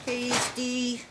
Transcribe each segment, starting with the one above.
Case D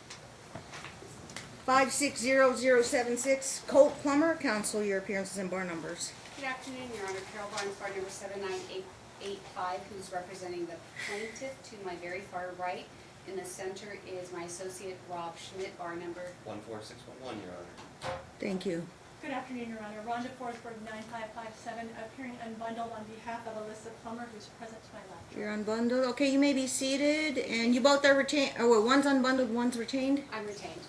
560076, Colt Plumber. Counsel, your appearances and bar numbers. Good afternoon, Your Honor. Cheryl, bar number 79885, who's representing the plaintiff to my very far right. In the center is my associate, Rob Schmidt, bar number 14611, Your Honor. Thank you. Good afternoon, Your Honor. Rhonda Forsberg, 9557, appearing unbundled on behalf of Alyssa Plummer, who's present to my left. You're unbundled. Okay, you may be seated. And you both are retained. Oh, well, one's unbundled, one's retained. I'm retained.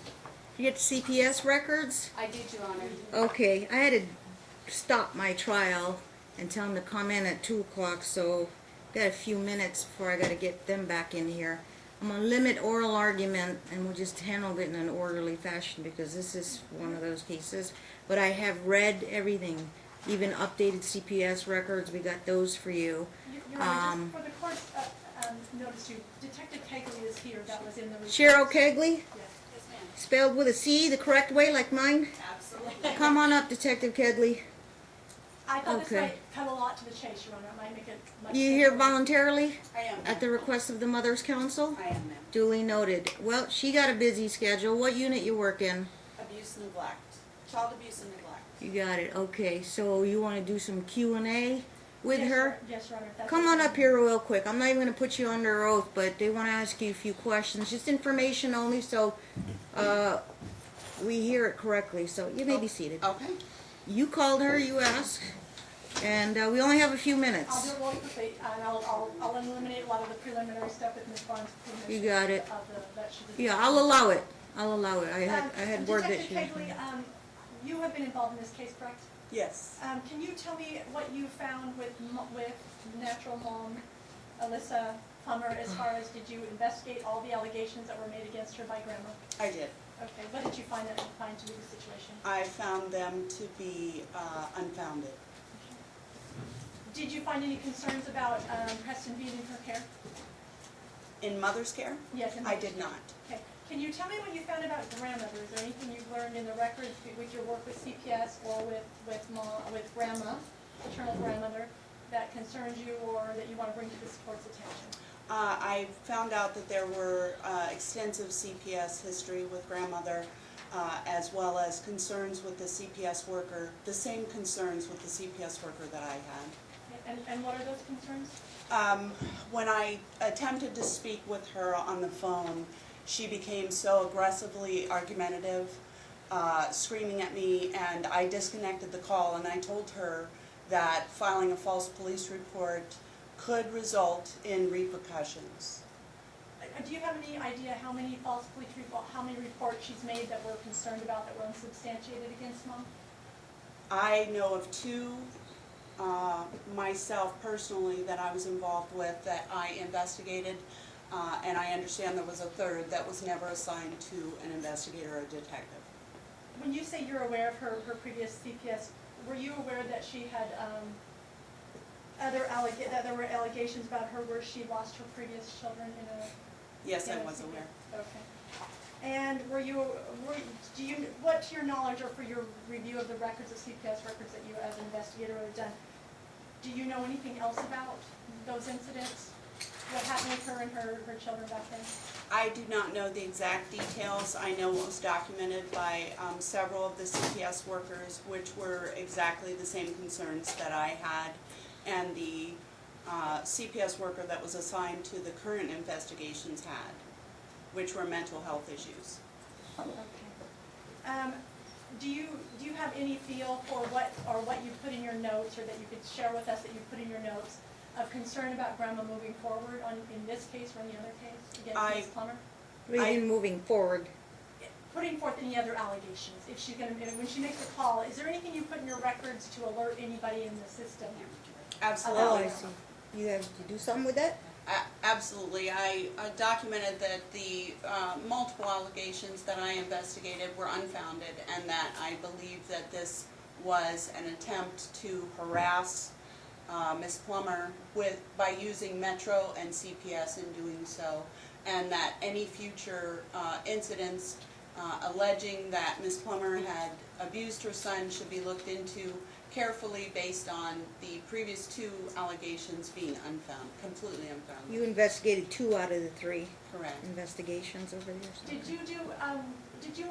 You get the CPS records? I did, Your Honor. Okay, I had to stop my trial and tell them to come in at 2 o'clock, so got a few minutes before I got to get them back in here. I'm going to limit oral argument, and we'll just handle it in an orderly fashion because this is one of those cases. But I have read everything, even updated CPS records. We got those for you. Your Honor, just for the court's notice, Detective Kedley is here. That was in the report. Cheryl Kedley? Yes. Yes, ma'am. Spelled with a C the correct way, like mine? Absolutely. Come on up, Detective Kedley. I thought Okay. this might cut a lot to the chase, Your Honor. It might make it much You here simpler. voluntarily? I am. At the request of the Mother's Council? I am, ma'am. Duly noted. Well, she got a busy schedule. What unit you work in? Abuse and neglect. Child abuse and neglect. You got it. Okay, so you want to do some Q&A with Yes, her? Yes, Your Honor. if that's Come on okay. up here real quick. I'm not even going to put you under oath, but they want to ask you a few questions. Just information only, so we hear it correctly. So you may be seated. Okay. You called her, you asked, and we only have a few I'll minutes. do it really quickly, and I'll eliminate a lot of the preliminary stuff with Ms. Barnes' You got it. that she did. Yeah, I'll allow it. I'll allow it. I had word that Detective she... Kedley, you have been involved in this case, correct? Yes. Can you tell me what you found with natural mom Alyssa Plummer, as far as did you investigate all the allegations that were made against her by grandma? I did. Okay, what did you find to be the situation? I found them to be unfounded. Did you find any concerns about Preston being in her care? In mother's care? Yes. in I the- did not. Okay, can you tell me what you found about grandmother? Is there anything you've learned in the records with your work with CPS or with grandma, maternal grandmother, that concerns you or that you want to bring to this court's attention? I found out that there were extensive CPS history with grandmother, as well as concerns with the CPS worker, the same concerns with the CPS worker that I had. And what are those concerns? When I attempted to speak with her on the phone, she became so aggressively argumentative, screaming at me, and I disconnected the call, and I told her that filing a false police report could result in repercussions. Do you have any idea how many false police how many reports she's made that we're concerned about that were unsubstantiated against mom? I know of two myself personally that I was involved with that I investigated, and I understand there was a third that was never assigned to an investigator or a detective. When you say you're aware of her previous CPS, were you aware that she had that there were allegations about her where she lost her previous children in a... Yes, I in a was CPS? aware. Okay. And what to your knowledge or for your review of the records of CPS records that you as an investigator would have done, do you know anything else about those incidents? What happened with her and her children back then? I do not know the exact details. I know what was documented by several of the CPS workers, which were exactly the same concerns that I had, and the CPS worker that was assigned to the current investigations had, which were mental health issues. Okay. Do you have any feel for what you put in your notes, or that you could share with us that you put in your notes, of concern about grandma moving forward in this case or in the other case against Ms. Plummer? Really moving forward. Putting forth any other allegations, if she's going to, when she makes a call, is there anything you put in your records to alert anybody in the system? Absolutely. Oh, I see. You have to do something with that? Absolutely. I documented that the multiple allegations that I investigated were unfounded, and that I believe that this was an attempt to harass Ms. Plummer by using Metro and CPS in doing so, and that any future incidents alleging that Ms. Plummer had abused her son should be looked into, carefully based on the previous 2 allegations being completely unfounded. You investigated 2 out of the 3 Correct. investigations over there. Did you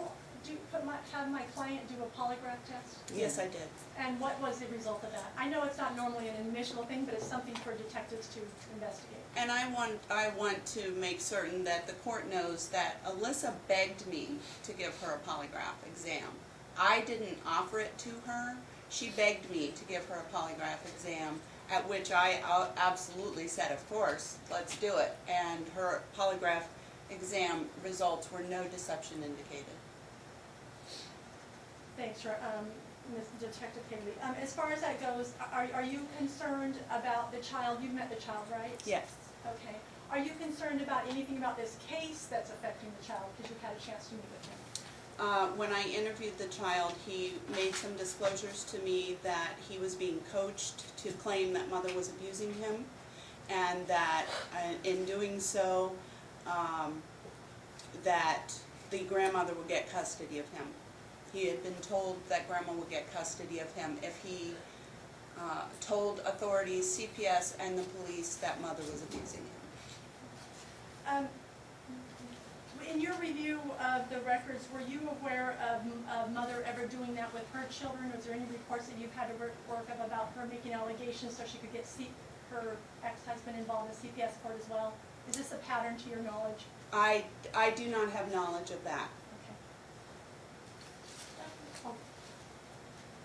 have my client do a polygraph test? Yes, I did. And what was the result of that? I know it's not normally an initial thing, but it's something for detectives to investigate. And I want to make certain that the court knows that Alyssa begged me to give her a polygraph exam. I didn't offer it to her. She begged me to give her a polygraph exam, at which I absolutely said, of course, let's do it. And her polygraph exam results were no deception indicated. Thanks, Ms. Detective Kedley. As far as that goes, are you concerned about the child? You've met the child, right? Yes. Okay. Are you concerned about anything about this case that's affecting the child because you've had a chance to meet with him? When I interviewed the child, he made some disclosures to me that he was being coached to claim that mother was abusing him, and that in doing so, that the grandmother would get custody of him. He had been told that grandma would get custody of him if he told authorities, CPS, and the police that mother was abusing him. In your review of the records, were you aware of mother ever doing that with her children? Was there any reports that you've had to work up about her making allegations so she could get her ex-husband involved in CPS court as well? Is this a pattern to your knowledge? I do not have knowledge of that. Okay.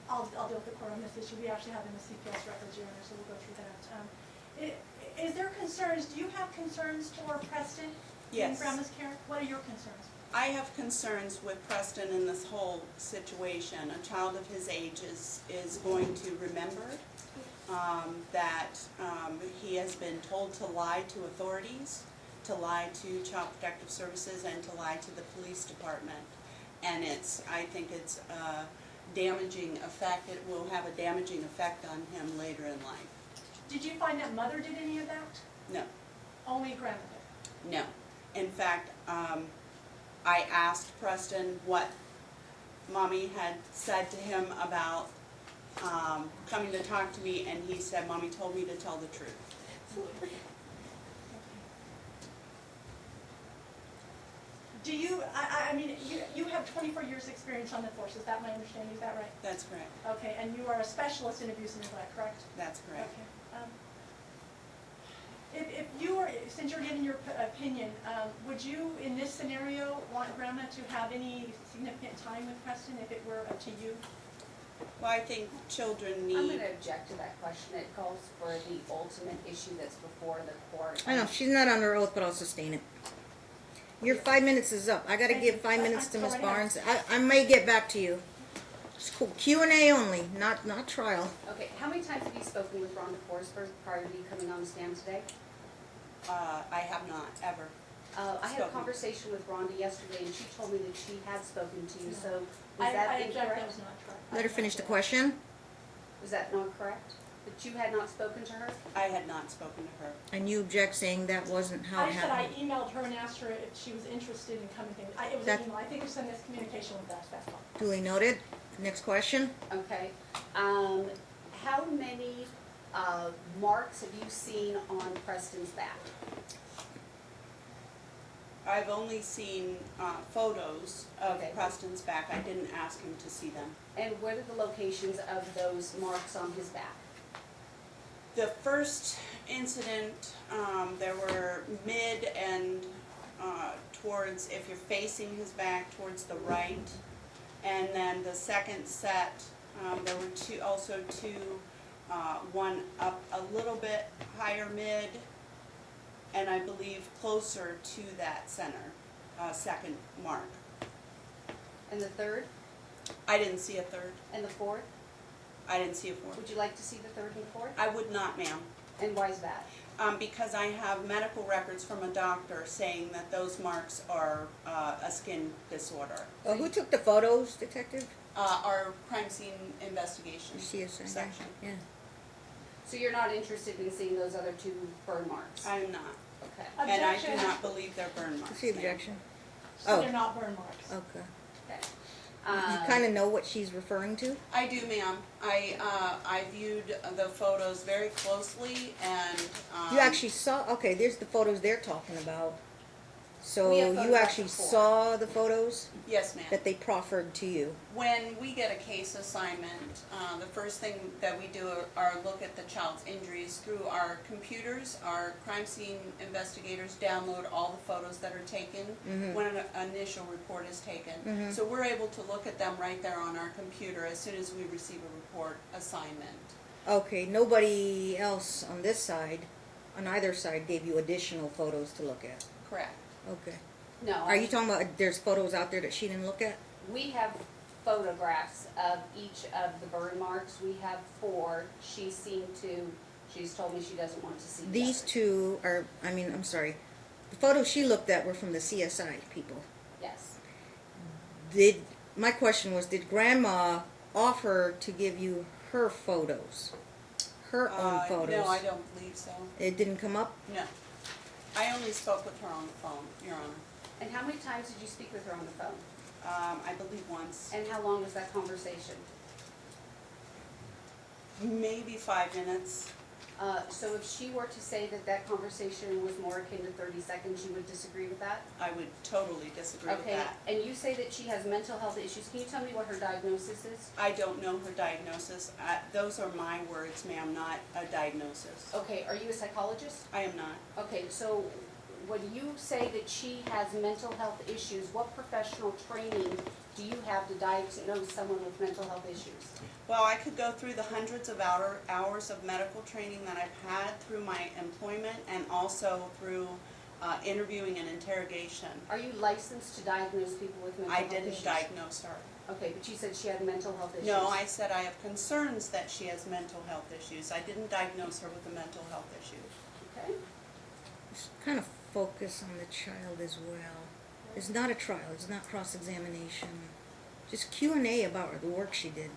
I'll deal with the court on this issue. We actually have in the CPS records, Your Honor, so we'll go through that. Is there concerns? Do you have concerns for Preston? Yes. In grandma's care? What are your concerns? I have concerns with Preston in this whole situation. A child of his age is going to remember that he has been told to lie to authorities, to lie to Child Protective Services, and to lie to the police department. And I think it's a damaging effect. It will have a damaging effect on him later in life. Did you find that mother did any of that? No. Only grandmother? No. In fact, I asked Preston what Mommy had said to him about coming to talk to me, and he said, Mommy told me to tell the truth. Do you, I mean, you have 24 years experience on the force, is that my understanding, is that right? That's correct. Okay, and you are a specialist in abuse and neglect, correct? That's correct. Okay. If you were, since you're giving your opinion, would you, in this scenario, want Grandma to have any significant time with Preston if it were up to you? Well, I think children I'm need... going to object to that question. It calls for the ultimate issue that's before the court. I know, she's not under oath, but I'll sustain it. Your 5 minutes is up. I gotta give 5 minutes to Ms. Barnes. I may get back to you. It's cool. Q&A only, not trial. Okay, how many times have you spoken with Rhonda Forsberg prior to you coming on the stand today? I have not, ever. I had a Spoken. conversation with Rhonda yesterday, and she told me that she had spoken to you, so was I that object, that incorrect? was not correct. Let her finish the question. Was that not correct? That you had not spoken to her? I had not spoken to her. And you object saying that wasn't how I it said I happened. emailed her and asked her if she was interested in coming. It was an That- email. I think there's some miscommunication with that, that's all. Duly noted. Next question. Okay. How many marks have you seen on Preston's back? I've only seen photos of Okay. Preston's back. I didn't ask him to see them. And what are the locations of those marks on his back? The first incident, there were mid and towards, if you're facing his back, towards the right. And then the second set, there were also two, one up a little bit higher mid, and I believe closer to that center, second mark. And the third? I didn't see a third. And the fourth? I didn't see a fourth. Would you like to see the third and fourth? I would not, ma'am. And why is that? Because I have medical records from a doctor saying that those marks are a skin disorder. Well, who took the photos, detective? Our crime scene investigation You see a section. Yeah. So you're not interested in seeing those other two burn marks? I am not. Okay. And I do Objection. not believe they're burn marks. What's the ma'am. objection? So Oh. they're not burn marks. Okay. Okay. You kind of know what she's referring to? I do, ma'am. I viewed the photos very closely and, You actually saw, okay, there's the photos they're talking about. So We have you photographs actually before. saw the photos yes, ma'am. that they proffered to you? When we get a case assignment, the first thing that we do are look at the child's injuries through our computers. Our crime scene investigators download all the photos that are taken when an initial report is taken. So we're able to look at them right there on our computer as soon as we receive a report assignment. Okay, nobody else on this side, on either side, gave you additional photos to look at? Correct. Okay. No. Are you talking about there's photos out there that she didn't look at? We have photographs of each of the burn marks. We have 4. She's told me she doesn't want to see the These others. two are, I'm sorry, the photos she looked at were from the CSI people. Yes. My question was, did Grandma offer to give you her photos? Her own photos? No, I don't believe so. It didn't come up? No. I only spoke with her on the phone, Your Honor. And how many times did you speak with her on the phone? I believe once. And how long was that conversation? Maybe 5 minutes. So if she were to say that that conversation was more akin to 30 seconds, you would disagree with that? I would totally disagree with Okay, that. and you say that she has mental health issues. Can you tell me what her diagnosis is? I don't know her diagnosis. Those are my words, ma'am, not a diagnosis. Okay, are you a psychologist? I am not. Okay, so when you say that she has mental health issues, what professional training do you have to diagnose someone with mental health issues? Well, I could go through the hundreds of hours of medical training that I've had through my employment and also through interviewing and interrogation. Are you licensed to diagnose people with mental I health issues? didn't diagnose her. Okay, but you said she had mental health issues. No, I said I have concerns that she has mental health issues. I didn't diagnose her with a mental health issue. Okay. Just kind of focus on the child as well. It's not a trial. It's not cross-examination. Just Q&A about her, the work she did.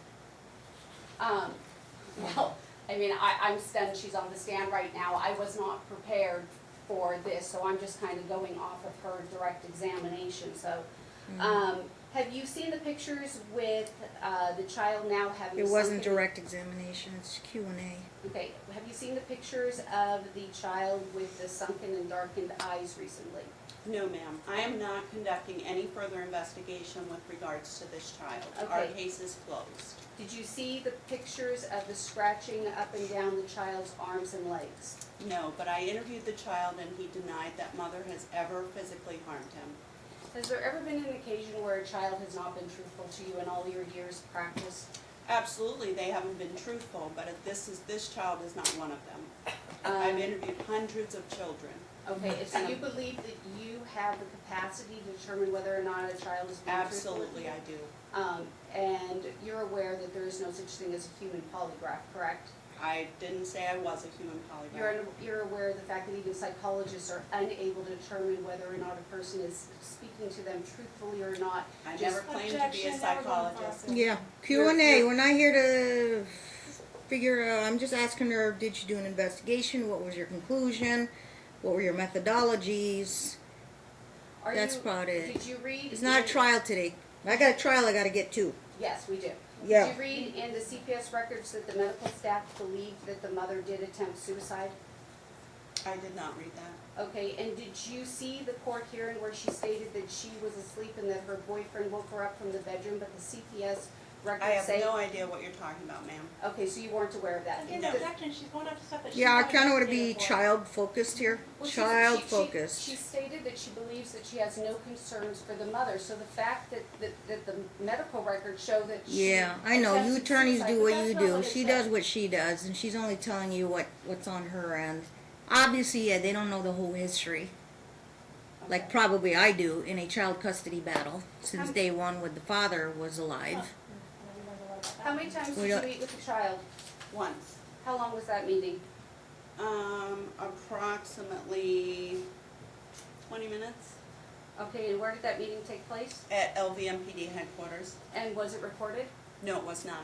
Well, I mean, I'm stunned she's on the stand right now. I was not prepared for this, so I'm just kind of going off of her direct examination. So, have you seen the pictures with the child now having It wasn't sunken- direct examination. It's Q&A. Okay, have you seen the pictures of the child with the sunken and darkened eyes recently? No, ma'am. I am not conducting any further investigation with regards to this child. Our Okay. case is closed. Did you see the pictures of the scratching up and down the child's arms and legs? No, but I interviewed the child and he denied that mother has ever physically harmed him. Has there ever been an occasion where a child has not been truthful to you in all your years of practice? Absolutely, they haven't been truthful, but this child is not one of them. I've interviewed hundreds of children. Okay, so you believe that you have the capacity to determine whether or not a child is being truthful with Absolutely, you? I do. And you're aware that there is no such thing as a human polygraph, correct? I didn't say I was a human polygraph. You're aware of the fact that even psychologists are unable to determine whether or not a person is speaking to them truthfully or not. I Just- never claimed to be a Objection, never gone psychologist. far. Yeah, Q&A. We're not here to figure out. I'm just asking her, did you do an investigation? What was your conclusion? What were your methodologies? Are That's you- about it. Did you read? It's not a in- trial today. I got a trial I got to get to. Yes, we do. Yeah. Did you read in the CPS records that the medical staff believed that the mother did attempt suicide? I did not read that. Okay, and did you see the court hearing where she stated that she was asleep and that her boyfriend woke her up from the bedroom, but the CPS I records have say? no idea what you're talking about, ma'am. Okay, so you weren't aware of that? Again, No. objection, she's going up to stuff that she's Yeah, I not kind of want to be investigated for. child focused here. Well, Child she focused. stated that she believes that she has no concerns for the mother, so the fact that the medical records show that she Yeah, I know. You attempted attorneys suicide, do but what that's you not do. what it She said. does what she does, and she's only telling you what's on her end. Obviously, yeah, they don't know the whole history. Like Okay. probably I do in a child custody battle since How- day one when the father was alive. Oh, we learned a lot about that. How many times We did you don't- meet with the child? Once. How long was that meeting? Approximately 20 minutes Okay, and where did that meeting take place? at LVMPD headquarters. And was it recorded? No, it was not.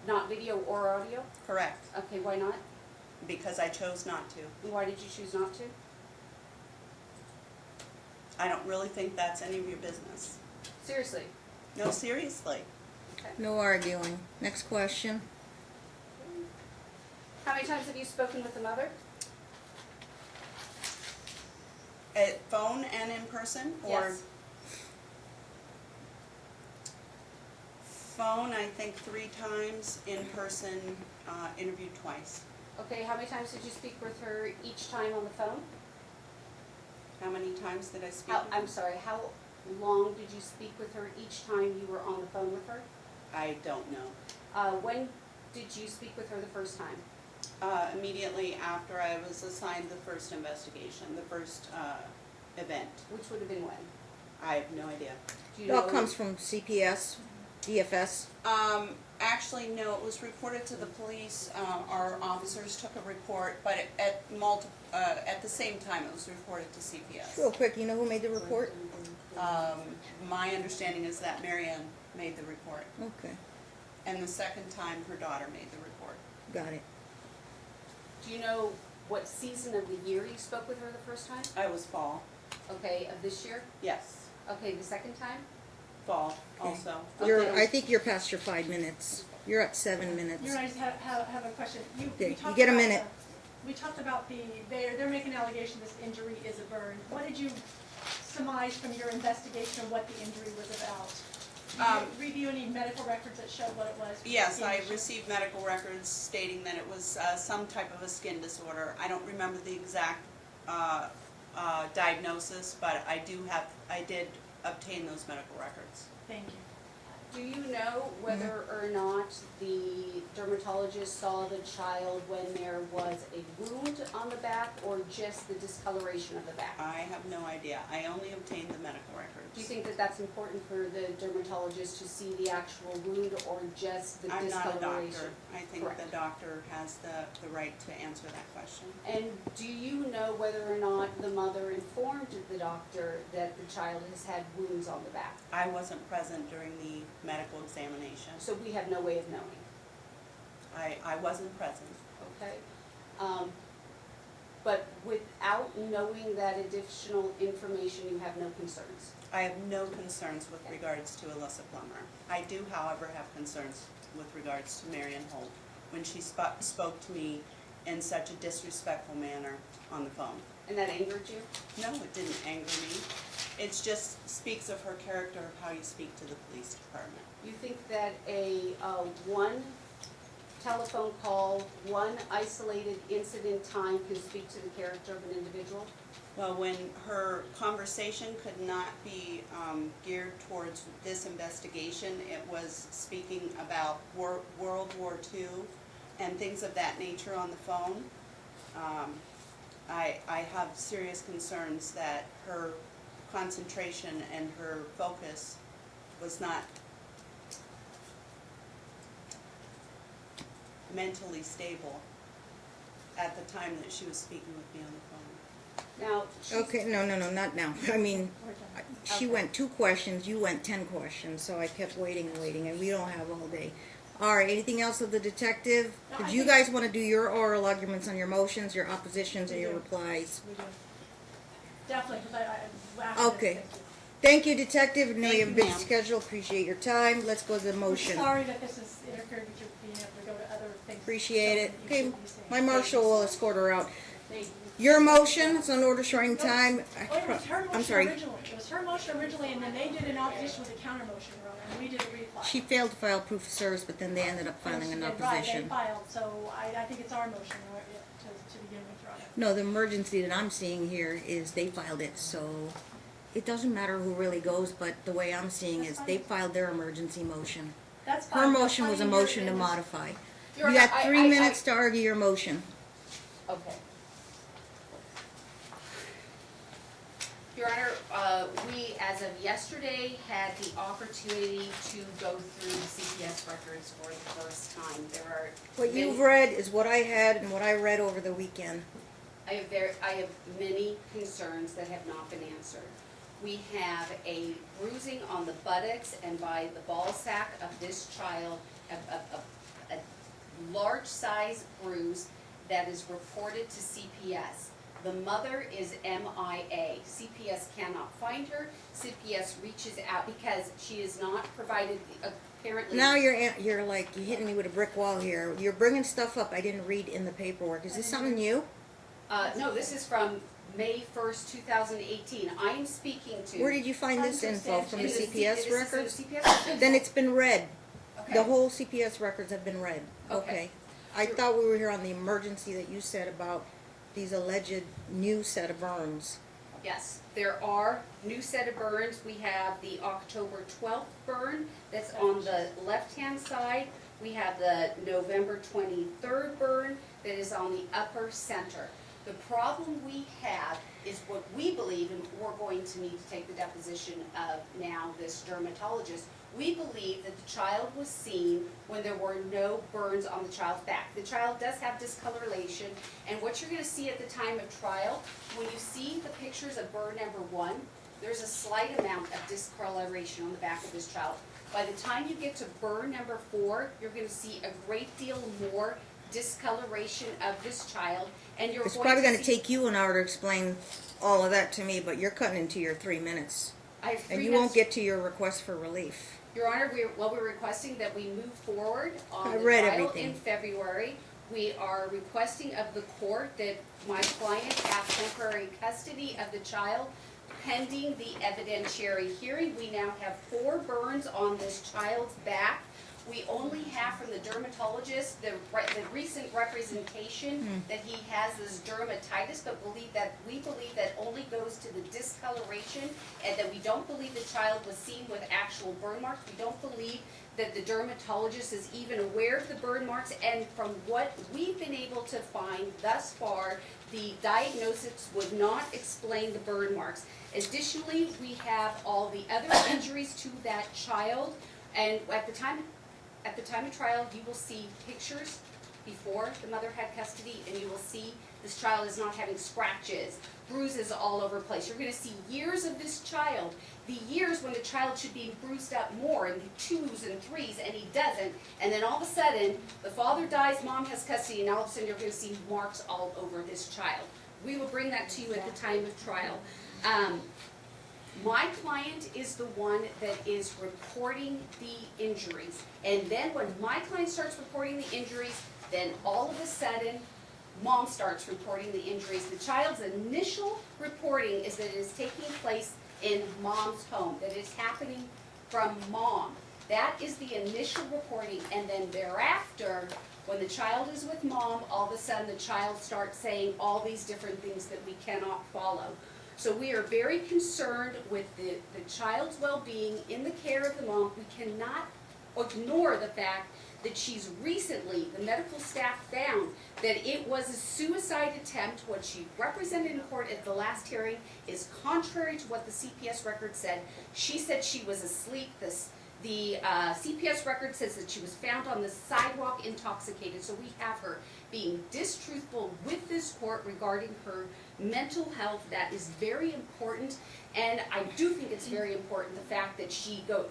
Not video or audio? Correct, Okay, why not? because I chose not to. And why did you choose not to? I don't really think that's any of your business. Seriously, No, seriously. Okay. No arguing. Next question. How many times have you spoken with the mother? At phone and in person, or? Yes. Phone, I think 3 times, in person, interviewed twice. Okay, how many times did you speak with her each time on the phone? How many times did I speak? I'm sorry, how long did you speak with her each time you were on the phone with her? I don't know. When did you speak with her the first time? Immediately after I was assigned the first investigation, the first event. Which would have been when? I have no idea. Do you It all know? comes from CPS, DFS. Actually, no, it was reported to the police. Our officers took a report, but at the same time, it was reported to CPS. Real quick, you know who made the report? My understanding is that Marianne made the report, Okay, and the second time, her daughter made the report. got it. Do you know what season of the year you spoke with her the first time? I was fall. Okay, of this year? Yes, Okay, the second time? fall also. I think you're past your 5 minutes. You're at 7 minutes. I just have a question. Okay, we you talked get a about minute. We talked about they're making an allegation this injury is a burn. What did you surmise from your investigation of what the injury was about? Did you review any medical records that showed what it was? Yes, I received medical records stating that it was some type of a skin disorder. I don't remember the exact diagnosis, but I did obtain those medical records. Thank you. Do you know whether or not the dermatologist saw the child when there was a wound on the back or just the discoloration of the back? I have no idea. I only obtained the medical records. Do you think that that's important for the dermatologist to see the actual wound or just the I'm not a discoloration? doctor. I think Correct. the doctor has the right to answer that question. And do you know whether or not the mother informed the doctor that the child has had wounds on the back? I wasn't present during the medical examination. So we have no way of knowing, I wasn't present. okay? But without knowing that additional information, you have no concerns? I have no concerns with regards to Alyssa Plummer. I do, however, have concerns with regards to Marion Holt when she spoke to me in such a disrespectful manner on the phone. And that angered you? No, it didn't anger me. It just speaks of her character, of how you speak to the police department. You think that one telephone call, one isolated incident time can speak to the character of an individual? Well, when her conversation could not be geared towards this investigation, it was speaking about World War II and things of that nature on the phone. I have serious concerns that her concentration and her focus was not mentally stable at the time that she was speaking with me on the phone. Now, Okay, no, not now. I mean, she Okay. went 2 questions, you went 10 questions, so I kept waiting and waiting, and we don't have all day. All right, anything else of the detective? No, Did I you think- guys want to do your oral arguments on your motions, your oppositions, and We your do. replies? We do. Definitely, because after this, Okay. thank you. Thank you, detective. I know Thank you have a you, busy ma'am. schedule. Appreciate your time. Let's go to the motion. Sorry that this has interfered with you being able to go to other things. Appreciate it. that you Okay, should be saying. my marshal will escort her out. thank you. Your motion, it's on order showing No, time. It was her I'm motion sorry. originally. It was her motion originally, and then they did an opposition with a counter motion, Your Honor, and we did a reply. She failed to file proof of service, but then they ended up filing an Right, they opposition. filed, so I think it's our motion to begin with, Your Honor. No, the emergency that I'm seeing here is they filed it, so it doesn't matter who really goes, but the way I'm seeing is they filed their emergency motion. That's fine. Her but motion was a finding motion to your- modify. Your You Honor, got 3 minutes to argue your motion. Okay. Your Honor, we, as of yesterday, had the opportunity to go through the CPS records for the first time. There are What many- you've read is what I had and what I read over the weekend. I have many concerns that have not been answered. We have a bruising on the buttocks and by the ball sack of this child, a large size bruise that is reported to CPS. The mother is MIA. CPS cannot find her. CPS reaches out because she is not provided, apparently. Now you're hitting me with a brick wall here. You're bringing stuff up I didn't read in the paperwork. Is this something new? No, this is from May 1st, 2018. I am speaking to. Where did you find this info? From the This is CPS the records? CPS records. Then it's been read. Okay. The whole CPS records have been read. Okay. I thought we were here on the emergency that you said about these alleged new set of burns. Yes, there are new set of burns. We have the October 12th burn that's on the left-hand side. We have the November 23rd burn that is on the upper center. The problem we have is what we believe, and we're going to need to take the deposition of now this dermatologist. We believe that the child was seen when there were no burns on the child's back. The child does have discoloration, and what you're going to see at the time of trial, when you see the pictures of burn number 1, there's a slight amount of discoloration on the back of this child. By the time you get to burn number 4, you're going to see a great deal more discoloration of this child, and you're It's going probably to going to see, take you an hour to explain all of that to me, but you're cutting into your 3 minutes. I have 3 And you minutes. won't get to your request for relief. Your Honor, we're requesting that we move forward I on the read trial everything. in February. We are requesting of the court that my client have temporary custody of the child pending the evidentiary hearing. We now have 4 burns on this child's back. We only have from the dermatologist the recent representation that he has this dermatitis, but we believe that only goes to the discoloration, and that we don't believe the child was seen with actual burn marks. We don't believe that the dermatologist is even aware of the burn marks, and from what we've been able to find thus far, the diagnosis would not explain the burn marks. Additionally, we have all the other injuries to that child, and at the time of trial, you will see pictures before the mother had custody, and you will see this child is not having scratches, bruises all over the place. You're going to see years of this child, the years when the child should be bruised up more in 2s and 3s, and he doesn't. And then all of a sudden, the father dies, mom has custody, and all of a sudden you're going to see marks all over this child. We will bring that to you at the time of trial. My client is the one that is reporting the injuries. And then when my client starts reporting the injuries, then all of a sudden, mom starts reporting the injuries. The child's initial reporting is that it is taking place in mom's home, that it's happening from mom. That is the initial reporting, and then thereafter, when the child is with mom, all of a sudden the child starts saying all these different things that we cannot follow. So we are very concerned with the child's well-being in the care of the mom. We cannot ignore the fact that she's recently, the medical staff found that it was a suicide attempt. What she represented in court at the last hearing is contrary to what the CPS record said. She said she was asleep. The CPS record says that she was found on the sidewalk intoxicated. So we have her being distruthful with this court regarding her mental health. That is very important, and I do think it's very important the fact that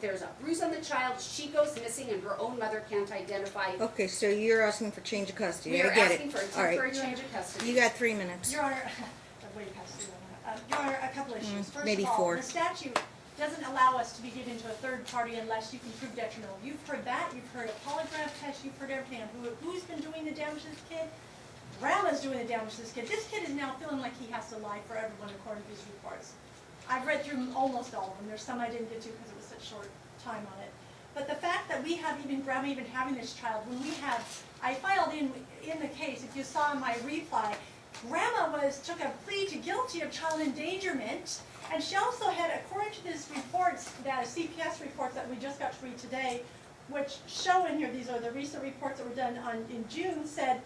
there's a bruise on the child, she goes missing, and her own mother can't identify. Okay, so you're asking for change of custody. We are I get asking it. for a All right. temporary change of custody. You got 3 minutes. Your Honor, I'm way past you on that. Your Honor, a couple issues. First maybe of all, 4. the statute doesn't allow us to be given to a third party unless you can prove detrimental. You've heard that. You've heard a polygraph test. You've heard everything. Who's been doing the damage to this kid? Grandma's doing the damage to this kid. This kid is now feeling like he has to lie for everyone according to his reports. I've read through almost all of them. There's some I didn't get to because it was such short time on it. But the fact that we have Grandma even having this child, when I filed in the case, if you saw in my reply, Grandma took a plea to guilty of child endangerment, and she also had, according to these reports, that CPS reports that we just got to read today, which show in here, these are the recent reports that were done in June, said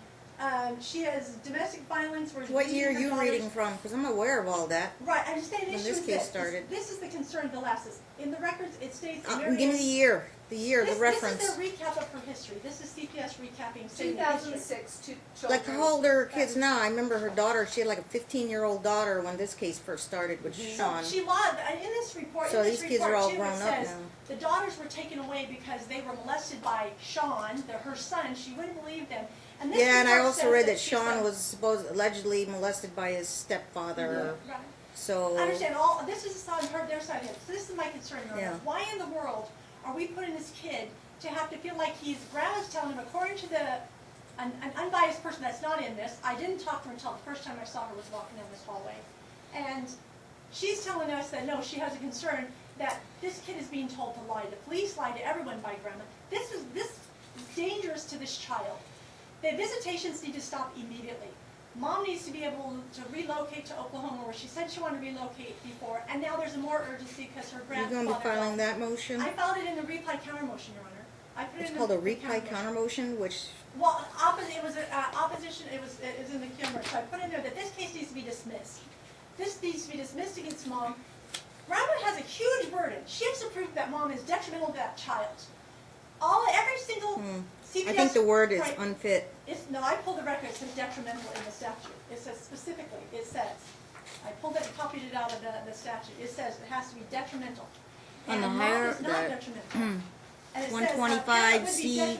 she has domestic violence. What year are you reading from? Because I'm aware of all that. Right, I'm just saying the When issue this is case started. This is the concern of the last. In the records, it states. Give me the year. the year, the reference. This is their recap of her history. This is CPS recapping. saying Two the history. 2006, two Like children. how old are her kids now? I remember her daughter, she had like a 15-year-old daughter when this case first started with Sean. She lied, and in this report, So these kids are all too, it grown up says now. the daughters were taken away because they were molested by Sean, her son. She wouldn't believe them. And this Yeah, and I report also says read that she Sean said- was allegedly molested by his stepfather. Right. So I understand this is on their side of it. So this is my concern, Your Honor. Yeah. Why in the world are we putting this kid to have to feel like grandma's telling him, according to an unbiased person that's not in this, I didn't talk to her until the first time I saw her was walking down this hallway. And she's telling us that no, she has a concern that this kid is being told to lie. The police lie to everyone by grandma. This is dangerous to this child. The visitations need to stop immediately. Mom needs to be able to relocate to Oklahoma, where she said she wanted to relocate before, and now there's a more urgency because her you're grandfather. going to be filing died. that motion? I filed it in the reply counter motion, Your Honor. I put it It's in called the a reply counter motion, which, Well, it was opposition. It was in the counter. So I put in there that this case needs to be dismissed. This needs to be dismissed against Mom. Grandma has a huge burden. She has to prove that Mom is detrimental to that child. Every single CPS. I think the word is right, unfit. no, I pulled the record. It says detrimental in the statute. It says specifically. It says. I pulled it and copied it out of the statute. It says it has to be detrimental. On the And higher- Mom is not the- detrimental. And it 125C. says,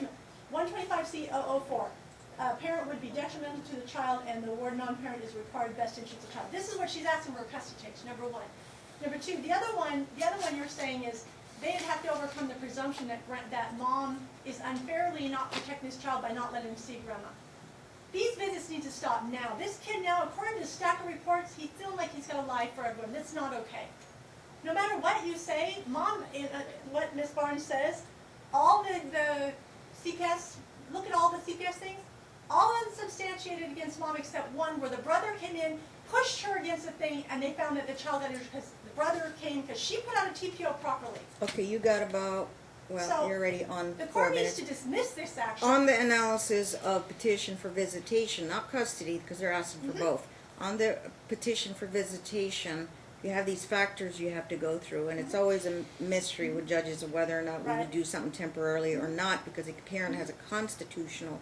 125C004. Parent would be detrimental to the child, and the word non-parent is required best interest of the child. This is what she's asking for a custody change, number one. Number two, the other one you're saying is they'd have to overcome the presumption that Mom is unfairly not protecting this child by not letting him see Grandma. These visits need to stop now. This kid now, according to the stack of reports, he's feeling like he's going to lie for everyone. That's not okay. No matter what you say, Mom, what Ms. Barnes says, all the CPS, look at all the CPS things, all unsubstantiated against Mom except one where the brother came in, pushed her against a thing, and they found that the child got injured because the brother came because she put out a TPO properly. Okay, you got about, well, So, you're already on The 4 court needs minutes. to dismiss this action. On the analysis of petition for visitation, not custody, because they're asking for both. On the petition for visitation, you have these factors you have to go through, and it's always a mystery with judges of whether or not we would Right. do something temporarily or not, because a parent has a constitutional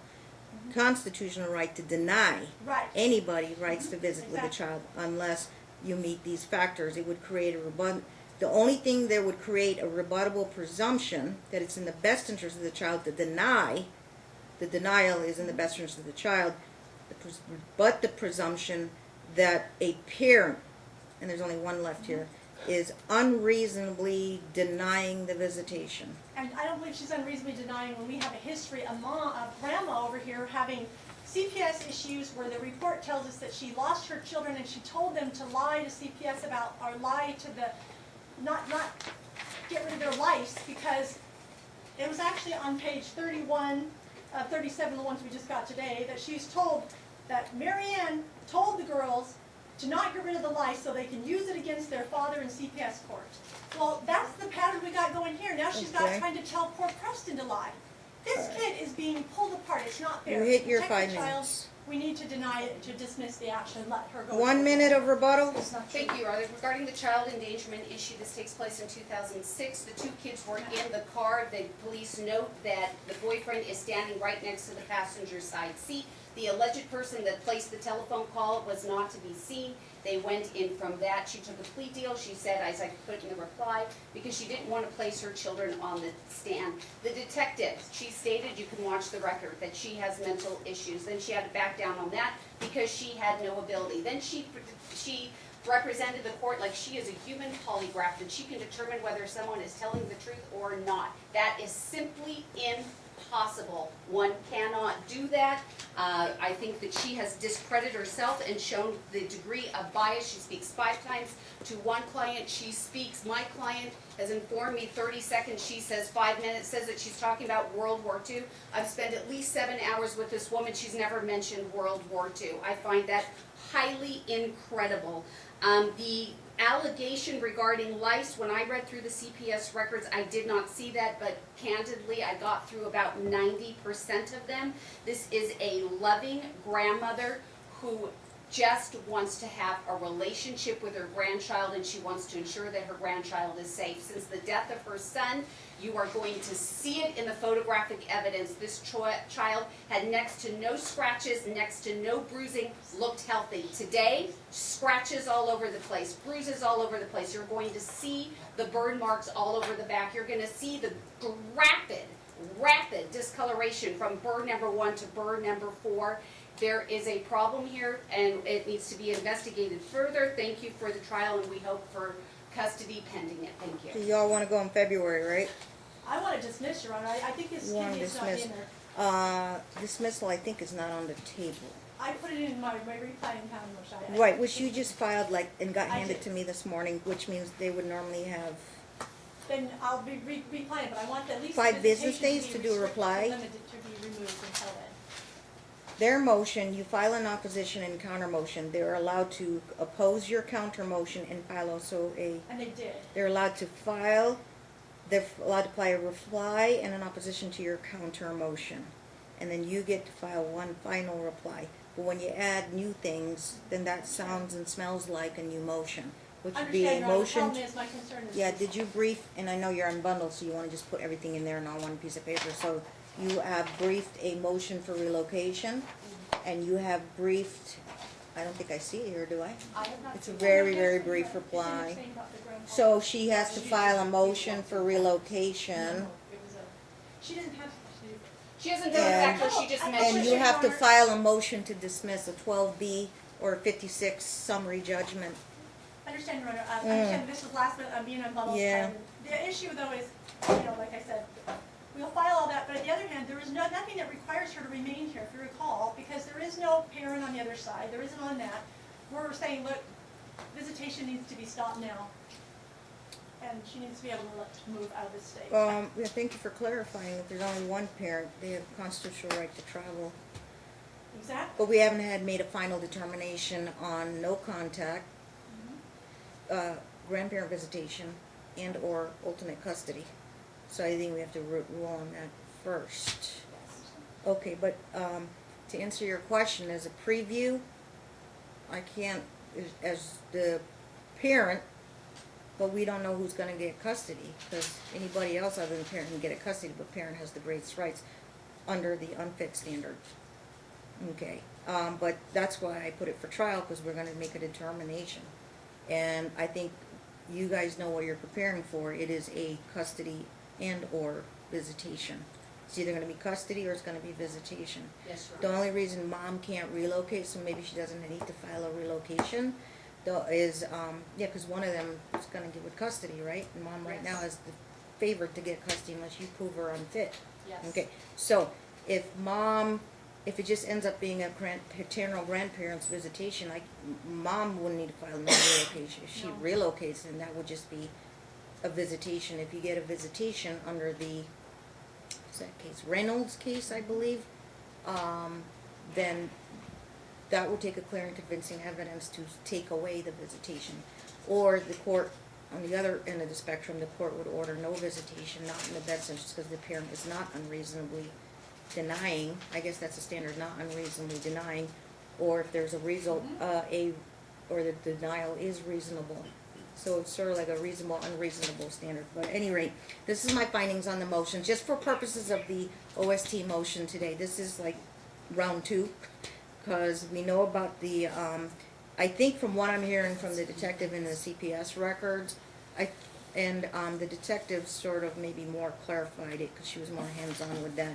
right to deny Right. anybody rights to visit with a Exactly. child unless you meet these factors. It would create the only thing that would create a rebuttable presumption that it's in the best interest of the child to deny, the denial is in the best interest of the child, but the presumption that a parent, and there's only one left here, is unreasonably denying the visitation. And I don't believe she's unreasonably denying when we have a history of grandma over here having CPS issues where the report tells us that she lost her children and she told them to lie to CPS about, or lie to the, not get rid of their lives, because it was actually on page 31, 37, the ones we just got today, that she's told that Marianne told the girls to not get rid of the lice so they can use it against their father in CPS court. Well, that's the pattern we got going here. Now she's Okay. trying to tell poor Preston to lie. This kid is being pulled apart. It's not fair. You hit your Protect 5 the child. minutes. We need to deny it, to dismiss the action, and let her go. 1 minute of rebuttal? It's not true. Thank you, Your Honor. Regarding the child endangerment issue, this takes place in 2006. The two kids were in the car. The police note that the boyfriend is standing right next to the passenger side seat. The alleged person that placed the telephone call was not to be seen. They went in from that. She took a plea deal, she said, as I put in the reply, because she didn't want to place her children on the stand. The detective, she stated, you can watch the record, that she has mental issues. Then she had to back down on that because she had no ability. Then she represented the court like she is a human polygraph, and she can determine whether someone is telling the truth or not. That is simply impossible. One cannot do that. I think that she has discredited herself and shown the degree of bias. She speaks 5 times to one client. She speaks, my client has informed me 30 seconds. She says 5 minutes, says that she's talking about World War II. I've spent at least 7 hours with this woman. She's never mentioned World War II. I find that highly incredible. The allegation regarding lice, when I read through the CPS records, I did not see that, but candidly, I got through about 90% of them. This is a loving grandmother who just wants to have a relationship with her grandchild, and she wants to ensure that her grandchild is safe. Since the death of her son, you are going to see it in the photographic evidence. This child had next to no scratches, next to no bruising, looked healthy. Today, scratches all over the place, bruises all over the place. You're going to see the burn marks all over the back. You're going to see the rapid discoloration from burn number 1 to burn number 4. There is a problem here, and it needs to be investigated further. Thank you for the trial, and we hope for custody pending it. Thank So you. y'all want to go in February, right? I want to dismiss, Your Honor. I think this You wanna kidney is not dismiss. in there. Dismissal, I think, is not on the table. I put it in my reply in county motion. Right, which you just filed and got I handed did. to me this morning, which means they would normally have Then I'll be replying, but I want at least. 5 business visitation days be to do a restricted, reply? Limited to be removed until then. their motion. You file an opposition and counter motion. They're allowed to oppose your counter motion and file also And they did. they're allowed to file a reply and an opposition to your counter motion. And then you get to file one final reply. But when you add new things, then that sounds and smells like a new motion, which would be a Understand, Your Honor, the motion. problem is, my concern is. Yeah, did you brief, and I know you're unbundled, so you wanna just put everything in there and on one piece of paper, so you have briefed a motion for relocation, and you have briefed, I don't think I see it here, do I? I have not It's a seen very, that. very brief It's in the reply. thing about the grandfather. So she has to file a motion for relocation, No, it was a, she didn't have to do. She hasn't done And- exactly, she just And mentioned. and it. you have to file a motion to dismiss a 12B or 56 summary judgment. Understand, Your Honor, I understand this was last minute, I'm being unbundled. Yeah. The issue though is, like I said, we'll file all that, but on the other hand, there is nothing that requires her to remain here, if you recall, because there is no parent on the other side, there isn't on that. We're saying, look, visitation needs to be stopped now, and she needs to be able to move out of the state. Yeah, thank you for clarifying that there's only one parent, they have constitutional right to travel. Exactly. But we haven't made a final determination on no contact, grandparent visitation, and or alternate custody. So I think we have to rule on that first. Okay, but to answer your question, as a preview, I can't, as the parent, but we don't know who's gonna get custody, because anybody else other than the parent can get a custody, but parent has the greatest rights under the unfit standard. Okay, but that's why I put it for trial, because we're gonna make a determination. And I think you guys know what you're preparing for. It is a custody and or visitation. It's either gonna be custody or it's gonna be visitation. Yes, Your The Honor. only reason mom can't relocate, so maybe she doesn't need to file a relocation, though, is, yeah, because one of them is gonna give it custody, right? And mom right now Yes. is the favored to get custody unless you prove her unfit. Yes. Okay, so if it just ends up being a paternal grandparent's visitation, like, mom wouldn't need to file no relocation. If she No. relocates, then that would just be a visitation. If you get a visitation under the, what's that case, Reynolds case, I believe, then that would take a clear and convincing evidence to take away the visitation. Or the court, on the other end of the spectrum, the court would order no visitation, not in the best interest, because the parent is not unreasonably denying, I guess that's a standard, not unreasonably denying, or if there's a result, or the denial is reasonable. So it's sort of like a reasonable, unreasonable standard. But at any rate, this is my findings on the motion, just for purposes of the OST motion today. This is like round 2, because we know about the, I think from what I'm hearing from the detective in the CPS records, the detective sort of maybe more clarified it, because she was more hands-on with that.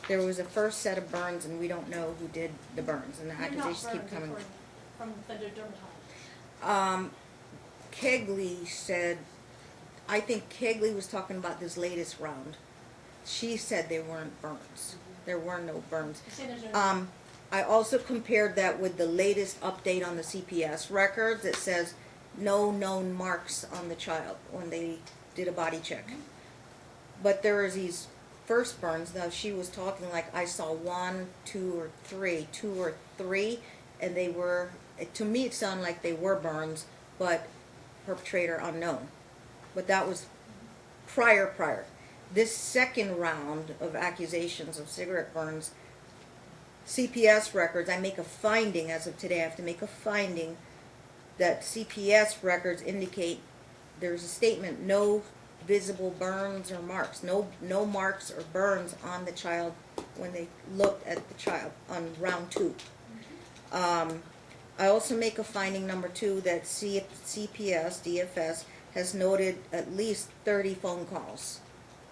There was a first set of burns, and we don't know who did the burns, and the They're not accusations keep burned, coming. according- from the dermatologist. Kedley said, I think Kedley was talking about this latest round. She said there weren't burns. There were no burns. You say there's no. I also compared that with the latest update on the CPS records that says no known marks on the child when they did a body check. But there was these first burns. Now she was talking like I saw 1, 2, or 3, and they were, to me it sounded like they were burns, but perpetrator unknown. But that was prior. This second round of accusations of cigarette burns CPS records, I make a finding, as of today, I have to make a finding that CPS records indicate there's a statement, no visible burns or marks, no marks or burns on the child when they looked at the child on round 2. I also make a finding number 2 that CPS, DFS, has noted at least 30 phone calls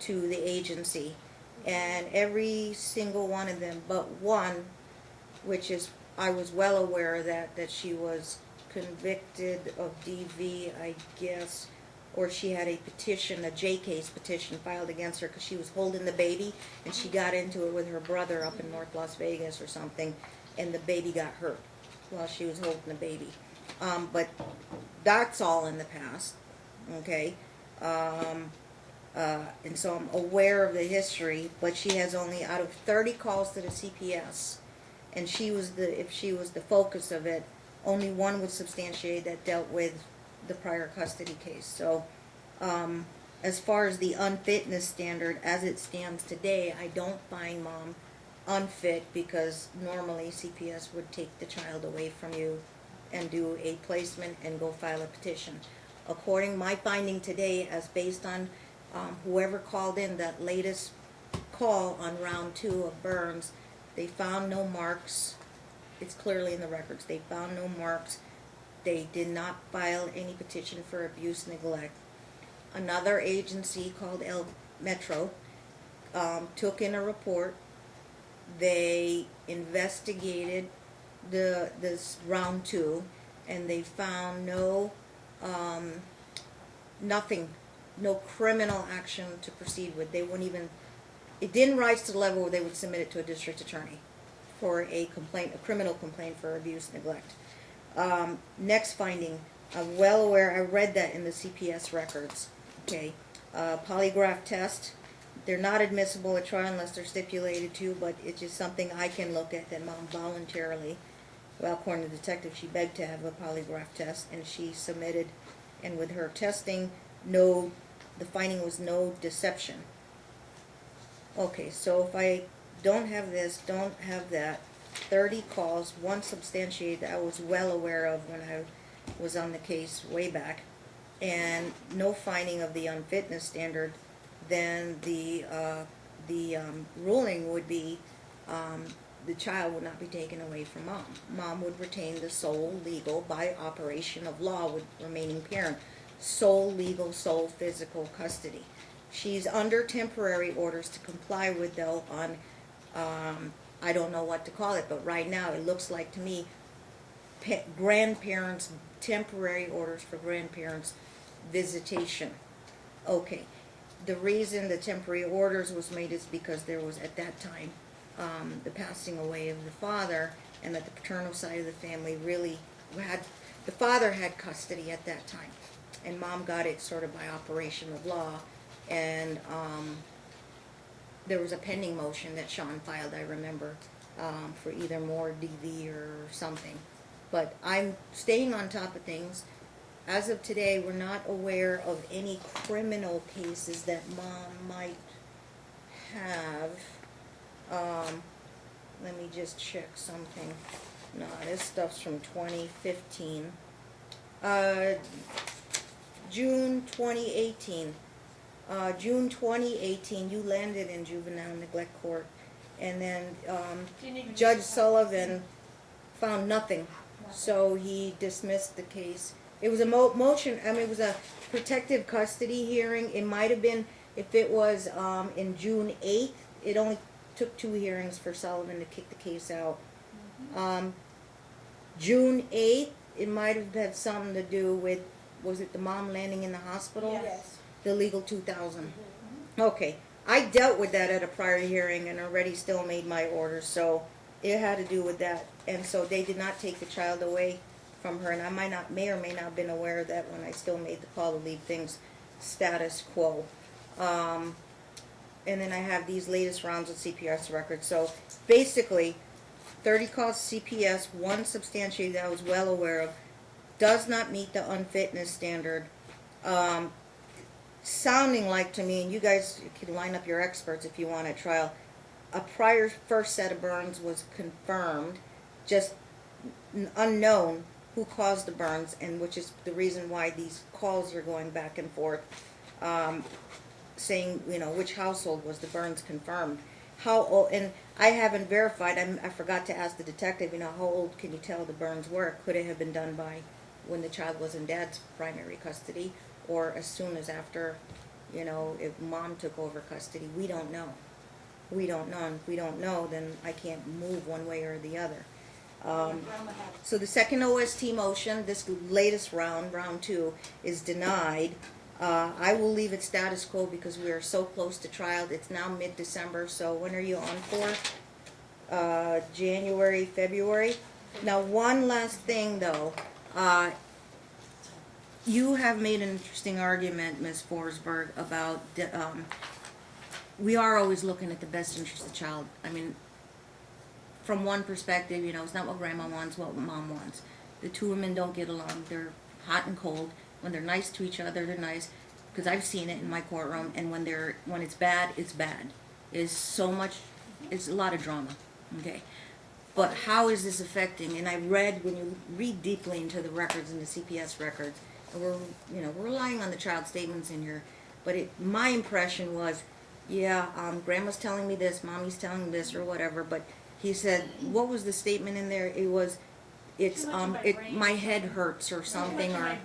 to the agency, and every single one of them but one, which is, I was well aware of that she was convicted of DV, I guess, or she had a petition, a J case petition filed against her because she was holding the baby and she got into it with her brother up in North Las Vegas or something, and the baby got hurt while she was holding the baby. But that's all in the past, okay? And so I'm aware of the history, but she has only, out of 30 calls to the CPS, and if she was the focus of it, only one was substantiated that dealt with the prior custody case. So as far as the unfitness standard as it stands today, I don't find mom unfit, because normally CPS would take the child away from you and do a placement and go file a petition. According my finding today, as based on whoever called in that latest call on round 2 of burns, they found no marks. It's clearly in the records. They found no marks. They did not file any petition for abuse, neglect. Another agency called El Metro took in a report. They investigated this round 2, and they found nothing, no criminal action to proceed with. They wouldn't even, it didn't rise to the level where they would submit it to a district attorney for a complaint, a criminal complaint for abuse, neglect. Next finding, I'm well aware, I read that in the CPS records, okay. Polygraph test, they're not admissible at trial unless they're stipulated to, but it's just something I can look at that mom voluntarily, well, according to the detective, she begged to have a polygraph test, and she submitted, and with her testing, the finding was no deception. Okay, so if I don't have this, don't have that, 30 calls, one substantiated that I was well aware of when I was on the case way back, and no finding of the unfitness standard, then the ruling would be the child would not be taken away from mom. Mom would retain the sole legal, by operation of law, with remaining parent, sole legal, sole physical custody. She's under temporary orders to comply with, though, on, I don't know what to call it, but right now it looks like to me, grandparents, temporary orders for grandparents, visitation. Okay. The reason the temporary orders was made is because there was, at that time, the passing away of the father, and that the paternal side of the family really had, the father had custody at that time, and mom got it sort of by operation of law, and there was a pending motion that Sean filed, I remember, for either more DV or something. But I'm staying on top of things. As of today, we're not aware of any criminal cases that mom might have. Let me just check something. No, this stuff's from 2015. June 2018. June 2018, you landed in juvenile neglect court, and then Judge Sullivan found nothing, so he dismissed the case. It was a motion, I mean, it was a protective custody hearing. It might have been, if it was in June 8th, it only took 2 hearings for Sullivan to kick the case out. June 8th, it might have had something to do with, was it the mom landing in the hospital? Yes. The legal 2000. Okay, I dealt with that at a prior hearing and already still made my order, so it had to do with that. And so they did not take the child away from her, and I may or may not have been aware of that when I still made the call to leave things status quo. And then I have these latest rounds of CPS records. So basically, 30 calls CPS, 1 substantiated that I was well aware of, does not meet the unfitness standard. Sounding like to me, and you guys can line up your experts if you want at trial, a prior first set of burns was confirmed, just unknown who caused the burns, and which is the reason why these calls are going back and forth, saying, you know, which household was the burns confirmed. How old, and I haven't verified, I forgot to ask the detective, you know, how old can you tell the burns were? Could it have been done by when the child was in dad's primary custody, or as soon as after, you know, if mom took over custody? We don't know. We don't know, and if we don't know, then I can't move one way or the other. So the second OST motion, this latest round, round 2, is denied. I will leave it status quo because we are so close to trial. It's now mid-December, so when are you on for? January, February? Now, one last thing, though. You have made an interesting argument, Ms. Forsberg, about we are always looking at the best interest of the child. I mean, from one perspective, you know, it's not what grandma wants, what mom wants. The two women don't get along. They're hot and cold. When they're nice to each other, they're nice. Because I've seen it in my courtroom. And when it's bad, it's bad. It's so much, it's a lot of drama. Okay. But how is this affecting? And I read, when you read deeply into the records and the CPS records, and we're relying on the child statements in here. But my impression was, yeah, grandma's telling me this, mommy's telling me this, or whatever. But he said, what was the statement in there? It was, my head hurts or something, or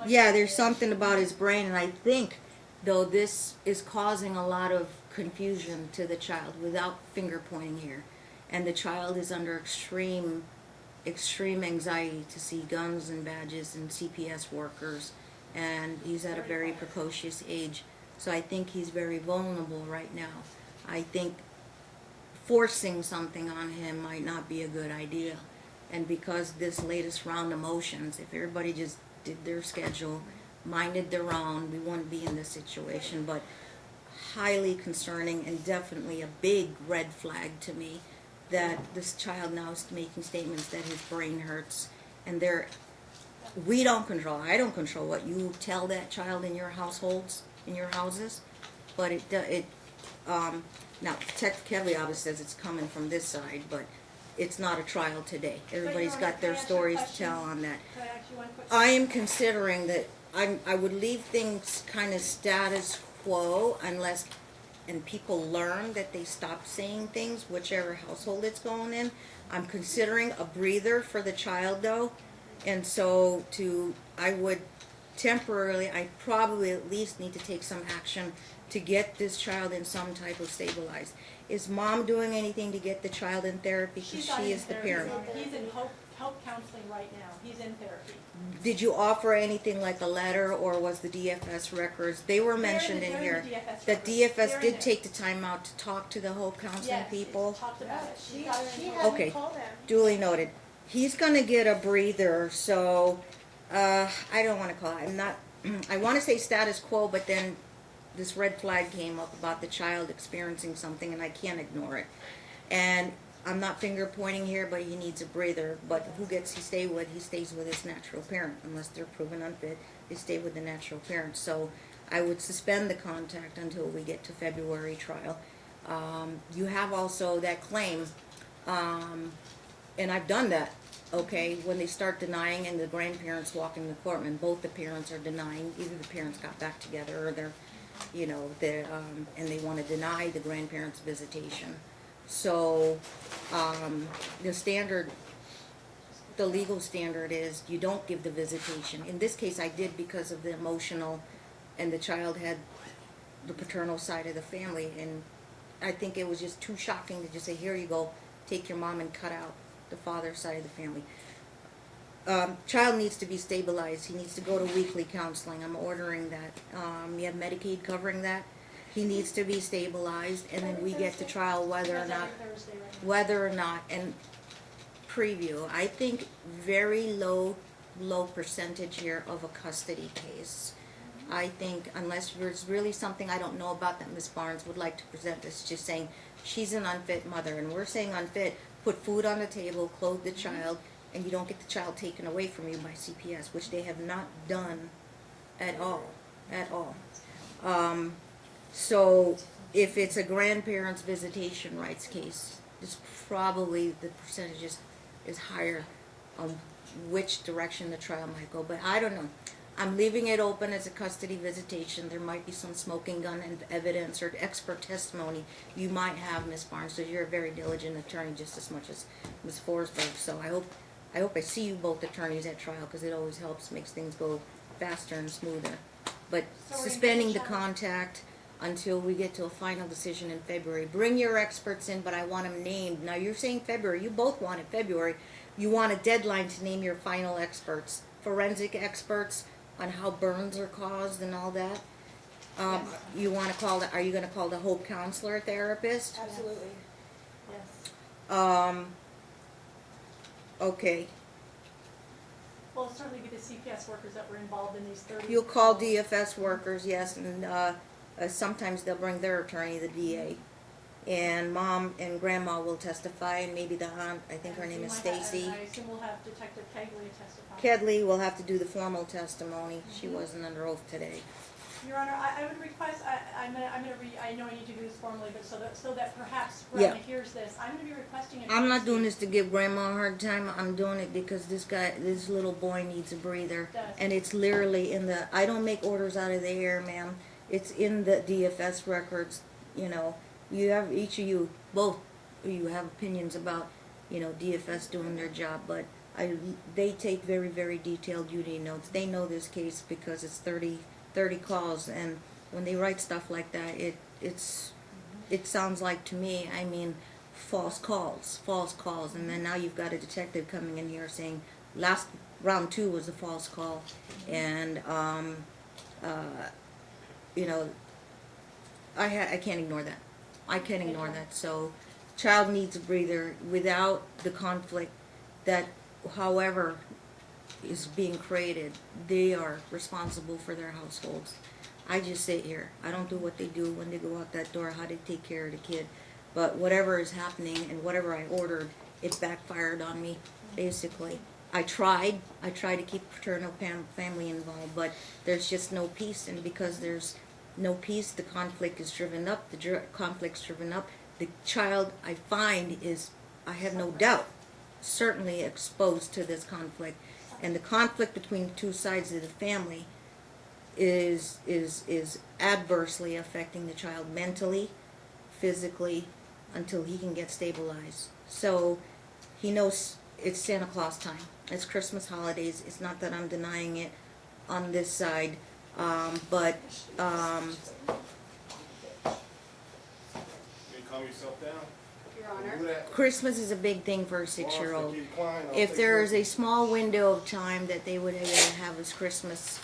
yeah, there's something about his brain, and I think though this is causing a lot of confusion to the child without finger pointing here, and the child is under extreme anxiety to see guns and badges and CPS workers, and he's at a very precocious age, so I think he's very vulnerable right now. I think forcing something on him might not be a good idea. And because this latest round of motions, if everybody just did their schedule, minded their own, we wouldn't be in this situation. But highly concerning, and definitely a big red flag to me that this child now is making statements that his brain hurts. And we don't control, I don't control what you tell that child in your households, in your houses. But now, Detective Kedley obviously says it's coming from this side, but it's not a trial today. Everybody's got their stories to tell on that. Can I ask you one question? I am considering that I would leave things kind of status quo unless, and people learn that they stop saying things, whichever household it's going in. I'm considering a breather for the child though, and so I would temporarily, I probably at least need to take some action to get this child in some type of stabilized. Is mom doing anything to get the child in therapy? Because she is the parent. He's in Hope counseling right now. He's in therapy. Did you offer anything like a letter, or was the DFS records? They were mentioned in here. The DFS did take the time out to talk to the Hope counseling people. Yes, talked about it. She got Okay, duly noted. He's gonna get a breather, so I don't want to call it. I want to say status quo, but then this red flag came up about the child experiencing something, and I can't ignore it. And I'm not finger pointing here, but he needs a breather. But who gets he stay with? He stays with his natural parent. Unless they're proven unfit, they stay with the natural parent. So I would suspend the contact until we get to February trial. You have also that claim, and I've done that. Okay, when they start denying and the grandparents walk in the courtroom, and both the parents are denying, either the parents got back together or they're, and they want to deny the grandparents' visitation. So the legal standard is you don't give the visitation. In this case, I did because of the emotional, and the child had the paternal side of the family, and I think it was just too shocking to just say, here you go, take your mom and cut out the father's side of the family. Child needs to be stabilized. He needs to go to weekly counseling. I'm ordering that. You have Medicaid covering that. He needs to be stabilized, and then we get to trial whether or not, and preview. I think very low percentage here of a custody case. I think unless there's really something I don't know about that Ms. Barnes would like to present, it's just saying she's an unfit mother, and we're saying unfit, put food on the table, clothe the child, and you don't get the child taken away from you by CPS, which they have not done at all. So if it's a grandparent's visitation rights case, it's probably the percentage is higher on which direction the trial might go, but I don't know. I'm leaving it open as a custody visitation. There might be some smoking gun and evidence or expert testimony you might have, Ms. Barnes, because you're a very diligent attorney just as much as Ms. Forsberg. So I hope I see you both attorneys at trial, because it always helps, makes things go faster and smoother. But So we're gonna suspending the check- contact until we get to a final decision in February. Bring your experts in, but I want them named. Now you're saying February. You both want it February. You want a deadline to name your final experts, forensic experts on how burns are caused and all that. Yes. You want to call are you going to call the Hope counselor therapist? Absolutely. Yes. Okay. Well, it'll certainly be the CPS workers that were involved in these 30. You'll call DFS workers, yes, and sometimes they'll bring their attorney, the DA. And mom and grandma will testify, and maybe the aunt, I think her name is Stacy. I assume we'll have Detective Kedley testify. Kedley will have to do the formal testimony. She wasn't under oath today. Your Honor, I would request, I know I need to do this formally, but so that perhaps Yeah. Grandma hears this, I'm gonna be requesting a I'm not courtesy- doing this to give grandma a hard time. I'm doing it because this little boy needs a breather. Does. And it's literally I don't make orders out of the air, ma'am. It's in the DFS records, you know. You have, each of you, both of you have opinions about, you know, DFS doing their job, but they take very, very detailed duty notes. They know this case because it's 30 calls, and when they write stuff like that, it sounds like, to me, I mean, false calls, and then now you've got a detective coming in here saying round 2 was a false call, and you know, I can't ignore that. I can't ignore that. So, child needs a breather without the conflict that, however, is being created. They are responsible for their households. I just sit here. I don't do what they do when they go out that door, how they take care of the kid. But whatever is happening and whatever I ordered, it backfired on me, basically. I tried to keep paternal family involved, but there's just no peace, and because there's no peace, the conflict is driven up, the child, I find, is, I have no doubt, certainly exposed to this conflict. And the conflict between the two sides of the family is adversely affecting the child mentally, physically, until he can get stabilized. So he knows it's Santa Claus time. It's Christmas holidays. It's not that I'm denying it on this side, but You calm yourself down. Your Do Honor. that. Christmas is a big thing for a 6-year-old. Keep quiet, I'll If take there it. is a small window of time that they would have as Christmas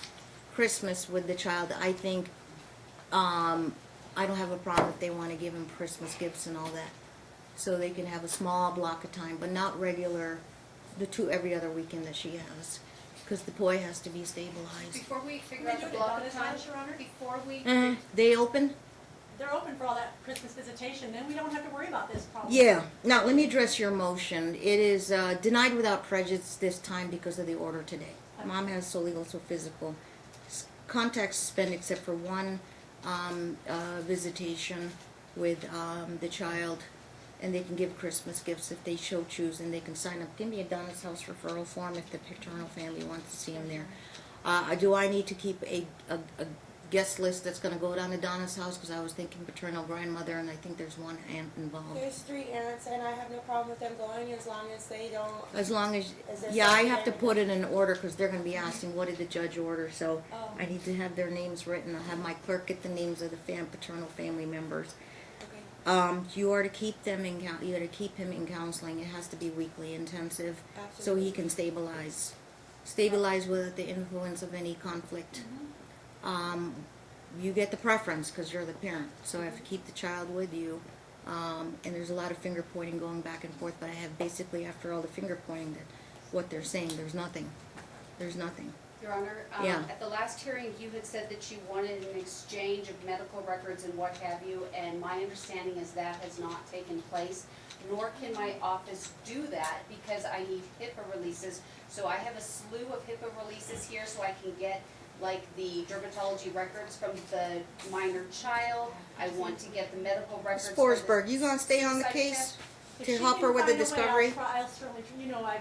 with the child, I think, I don't have a problem if they want to give him Christmas gifts and all that. So they can have a small block of time, but not regular, every other weekend that she has. Because the boy has to be stabilized. Before we figure Can out we the do it block at of Donna's time, house, Your Honor? before we, They open? They're open for all that Christmas visitation, then we don't have to worry about this problem. Yeah. Now, let me address your motion. It is denied without prejudice this time because of the order today. Mom has so legal, so physical. Contact suspended except for one visitation with the child, and they can give Christmas gifts if they so choose, and they can sign up. Give me a Donna's House referral form if the paternal family wants to see him there. Do I need to keep a guest list that's going to go down to Donna's house? Because I was thinking paternal grandmother, and I think there's one aunt involved. There's 3 aunts, and I have no problem with them going as long as they don't. As long as, Is there yeah, I something have to that- put it in order because they're going to be asking, what did the judge order? So Oh. I need to have their names written. I'll have my clerk get the names of the paternal family members. Okay. You are to keep them you are to keep him in counseling. It has to be weekly intensive, so Absolutely. he can stabilize without the influence of any conflict. You get the preference because you're the parent, so I have to keep the child with you. And there's a lot of finger pointing going back and forth, but I have basically, after all the finger pointing, that what they're saying, there's nothing. Your Honor, Yeah. at the last hearing, you had said that you wanted an exchange of medical records and what have you, and my understanding is that has not taken place, nor can my office do that because I need HIPAA releases. So I have a slew of HIPAA releases here so I can get like the dermatology records from the minor child. I want to get the medical records. Ms. for the Forsberg, you gonna stay on the suicide case If to she help can her with the find a way, discovery? I'll certainly, you know, I.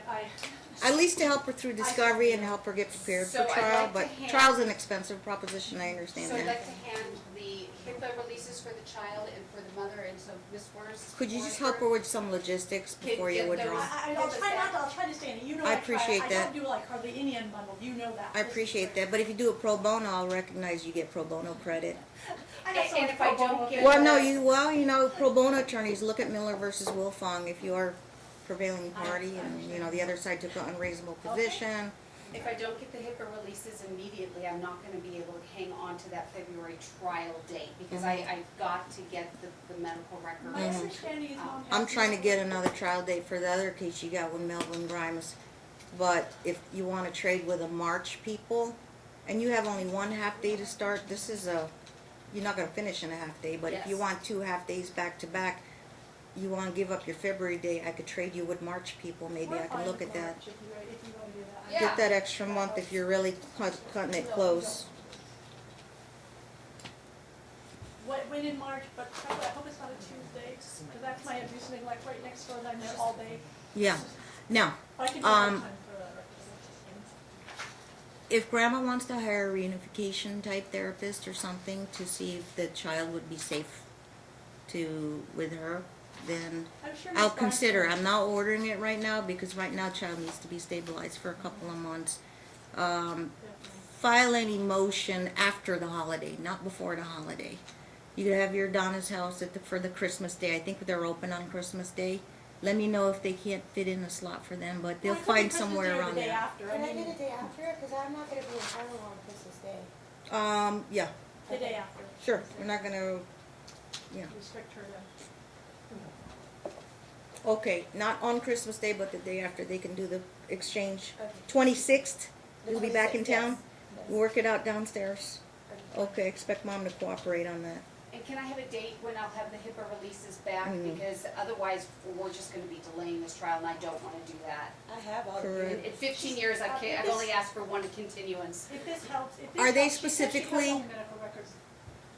At least to help her through discovery and help her get prepared So for I'd trial, like to but hand- trial's an expensive proposition, I understand So I'd that. like to hand the HIPAA releases for the child and for the mother, and so Ms. Could you just help her with some logistics before you get withdraw? those- I'll try to stay in it, you know I I appreciate try, that. I don't do like hardly any unbundled, you know that. I appreciate that, but if you do it pro bono, I'll recognize you get pro bono credit. I got so And much if I pro bono don't get- there. Well, no, you know, pro bono attorneys, look at Miller versus Wilfong, if you are prevailing party and, you know, the other side took an unreasonable position. If I don't get the HIPAA releases immediately, I'm not gonna be able to hang on to that February trial date, because I've got to get the medical record. My understanding is Mom has. I'm trying to no- get another trial date for the other case you got with Melvin Grimes. But if you wanna trade with the March people, and you have only one half day to start, this is you're not gonna finish in a half day, but if you Yes. want 2 half days back to back, you wanna give up your February day, I could trade you with March people, maybe We're I can fine look with at that. March if you wanna do that. Yeah. Get that extra month if you're really cutting it close. When in March, but I hope it's not a Tuesday, because that's my abuse and neglect right next door, and I'm there all day. Yeah. Now, But I can do more time for that representation. if grandma wants to hire a reunification type therapist or something to see if the child would be safe with her, then I'm sure I'll Miss consider. Barnes- I'm not ordering it right now because right now child needs to be stabilized for a couple of months. Definitely. File any motion after the holiday, not before the holiday. You could have your Donna's house for the Christmas day. I think they're open on Christmas Day. Let me know if they can't fit in a slot for them, but they'll Well, it could be find Christmas somewhere Day or the around day there. after. Can I mean, get a day after? Because I'm not gonna be in town on Christmas Day. Yeah, The day after. sure. We're not gonna, yeah. Restrict her to. Okay, not on Christmas Day, but the day after, they can do the exchange. Okay. 26th, The you'll be back in 26th, town? yes. We'll work it out downstairs. Okay. Okay, expect mom to cooperate on that. And can I have a date when I'll have the HIPAA releases back, Mm. because otherwise we're just gonna be delaying this trial, and I don't wanna do that. I have all of Correct. In 15 years, I've only asked for one continuance. If this helps, if this Are they helps, she said she has specifically- all the medical records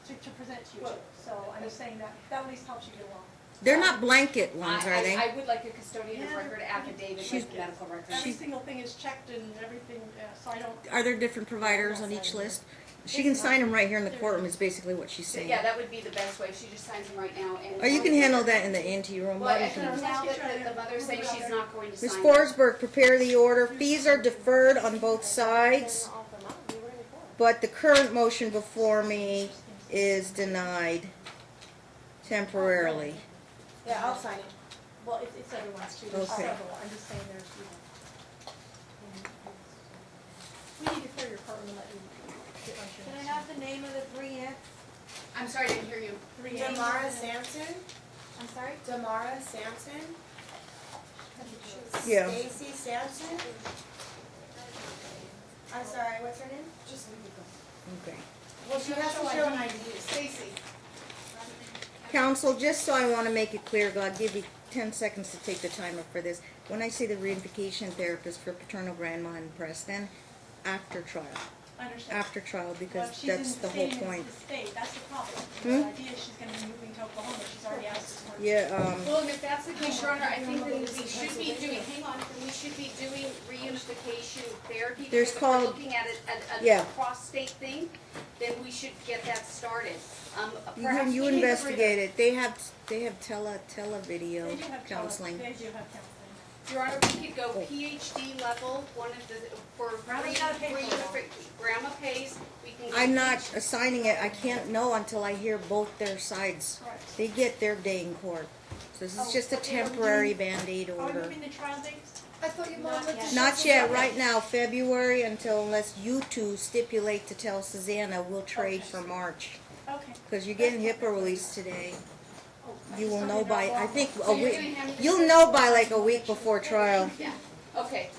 to present to you, too. So I'm just saying that at least helps you get along. They're not blanket ones, are they? I would like a custodian of Yeah, record affidavit she's- with the medical records. Every single thing is checked and everything, so I don't. Are there different providers on each list? She can sign them right here in the courtroom is basically what she's So, saying. yeah, that would be the best way, if she just signs them right now and. Or you can handle that in the ante room. Well, Bobby I think can- now that the mother's saying she's not going to Ms. sign them. Forsberg, prepare the order. Fees are deferred on both Then sides, I'll offer mine. Be ready for it. but the current motion before me is denied temporarily. Yeah, I'll sign it. Well, it's everyone's too, there's Okay. several, I'm just saying there's, we need to clear your courtroom and let you get on your. Can I have the name of the three ants? I'm sorry, I didn't hear you. Three Damara names. Sampson, I'm sorry? Damara Sampson, Yeah. Stacy Sampson. I'm sorry, what's her name? Just Okay. well, she has to show an ID. Stacy. Counsel, just so I want to make it clear, God, give you 10 seconds to take the timer for this. When I say the reunification therapist for paternal grandma in Preston, after trial. I understand. After trial, Well, because if she's that's in the whole staying in point. the state, that's the problem. Hmm? The idea is she's gonna be moving to Oklahoma, she's already asked us for. Yeah, Well, and if that's the case, Your Honor, I think that we should be doing, hang on, we should be doing reunification therapy. There's because if called- we're looking at Yeah. a cross-state thing, then we should get that started. you Perhaps you we need to investigate it. They have tele video They do have counseling. They do have counseling. Your Honor, we could go PhD level, one of the, for Grandma's gotta pay for it all. grandma pays, we can go. I'm not assigning it. I can't know until I hear both their sides. Correct. They get their day in court. So this is Oh, just a okay, are we temporary doing- Band-Aid Are we order. moving the trial dates? I thought your Not mom yet. Not yet, right now, February, unless you two stipulate to tell Susanna we'll trade Okay. for March. Okay. Because you're getting HIPAA released today. Oh, I You just will don't know need by, that I long. think, So a you're week, gonna hand me the you'll know by like a week before trial. Yeah, okay.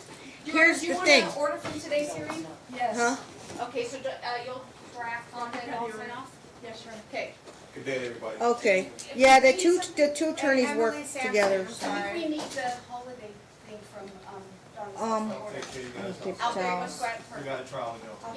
Here's Do you the want thing. an order from today's hearing? Yes. Huh? Okay, so you'll draft on it, I'll sign off? Yes, sure. Okay. Good day, everybody. Okay, yeah, the two attorneys Emily work Sampson, together. I'm I sorry. think we need the holiday thing from, Donna's Um, order. Take care, you I'll guys. keep I'll very towels. much grab You her. got a trial to go. Yep.